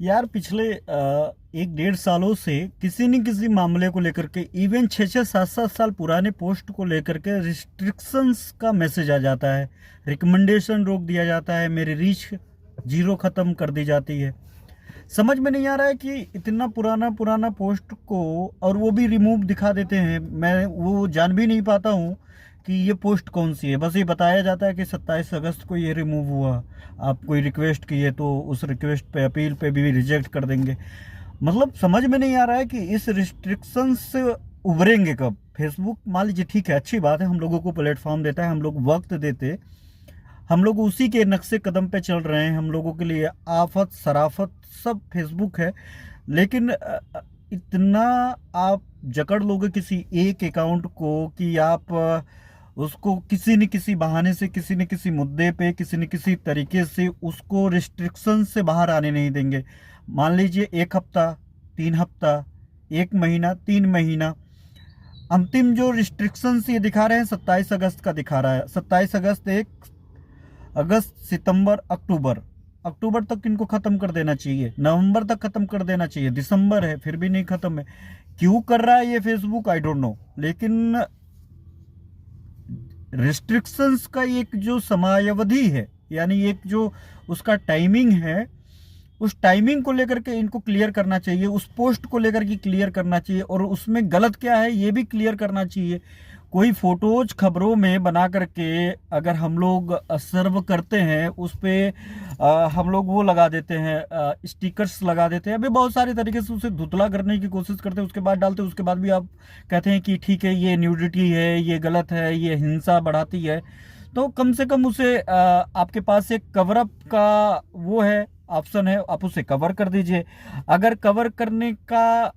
यार पिछले 1-1.5 सालों से किसी न किसी मामले को लेकर के, इवन 6-6 7-7 साल पुराने पोस्ट को लेकर के रिस्ट्रिक्शंस का मैसेज आ जाता है, रिकमेंडेशन रोक दिया जाता है, मेरी रीच जीरो ख़त्म कर दी जाती है। समझ में नहीं आ रहा है कि इतना पुराना पुराना पोस्ट को, और वो भी रिमूव दिखा देते हैं। मैं वो जान भी नहीं पाता हूँ कि ये पोस्ट कौन सी है। बस ये बताया जाता है कि 27 अगस्त को ये रिमूव हुआ, आप कोई रिक्वेस्ट किए तो उस रिक्वेस्ट पे, अपील पे भी रिजेक्ट कर देंगे। मतलब समझ में नहीं आ रहा है कि इस रिस्ट्रिक्शन से उभरेंगे कब। फेसबुक मान लीजिए ठीक है, अच्छी बात है, हम लोगों को प्लेटफॉर्म देता है, हम लोग वक्त देते, हम लोग उसी के नक्शे कदम पे चल रहे हैं। हम लोगों के लिए आफत शराफत सब फेसबुक है। लेकिन इतना आप जकड़ लोगे किसी एक अकाउंट को कि आप उसको किसी न किसी बहाने से, किसी न किसी मुद्दे पे, किसी न किसी तरीके से उसको रिस्ट्रिक्शन से बाहर आने नहीं देंगे। मान लीजिए 1 हफ्ता, 3 हफ्ता, 1 महीना, 3 महीना, अंतिम जो रिस्ट्रिक्शन ये दिखा रहे हैं 27 अगस्त का दिखा रहा है। 27 अगस्त, 1 अगस्त, सितंबर, अक्टूबर, अक्टूबर तक इनको खत्म कर देना चाहिए, नवंबर तक खत्म कर देना चाहिए। दिसंबर है फिर भी नहीं खत्म है। क्यों कर रहा है ये फेसबुक, आई डोंट नो। लेकिन रिस्ट्रिक्शंस का एक जो समयावधि है, यानी एक जो उसका टाइमिंग है, उस टाइमिंग को लेकर के इनको क्लियर करना चाहिए, उस पोस्ट को लेकर के क्लियर करना चाहिए, और उसमें गलत क्या है ये भी क्लियर करना चाहिए। कोई फोटोज खबरों में बना करके अगर हम लोग सर्व करते हैं, उस पर हम लोग वो लगा देते हैं, स्टिकर्स लगा देते हैं, अभी बहुत सारे तरीके से उसे धुतला करने की कोशिश करते हैं, उसके बाद डालते हैं, उसके बाद भी आप कहते हैं कि ठीक है ये न्यूडिटी है, ये गलत है, ये हिंसा बढ़ाती है। तो कम से कम उसे आपके पास एक कवर अप का वो है, ऑप्शन है, आप उसे कवर कर दीजिए। अगर कवर करने का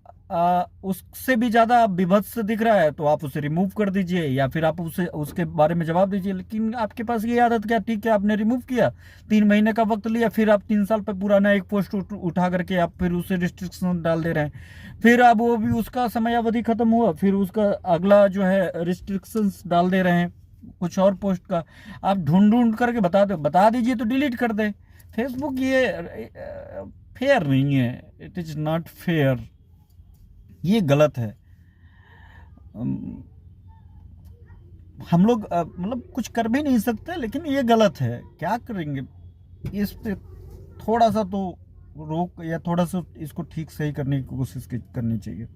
उससे भी ज्यादा विभत्स दिख रहा है तो आप उसे रिमूव कर दीजिए, या फिर आप उसे उसके बारे में जवाब दीजिए। लेकिन आपके पास ये आदत क्या, ठीक है आपने रिमूव किया, 3 महीने का वक्त लिया, फिर आप 3 साल पर पुराना एक पोस्ट उठा करके आप फिर उसे रिस्ट्रिक्शन डाल दे रहे हैं। फिर अब वो भी उसका समयावधि खत्म हुआ, फिर उसका अगला जो है रिस्ट्रिक्शंस डाल दे रहे हैं कुछ और पोस्ट का। आप ढूंढ ढूंढ करके बता दीजिए तो डिलीट कर दे। फेसबुक ये फेयर नहीं है, इट इज नॉट फेयर, ये गलत है। अम, हम लोग मतलब कुछ कर भी नहीं सकते, लेकिन ये गलत है, क्या करेंगे। इस पे थोड़ा सा तो रोक, या थोड़ा सा इसको ठीक सही करने की कोशिश करनी चाहिए।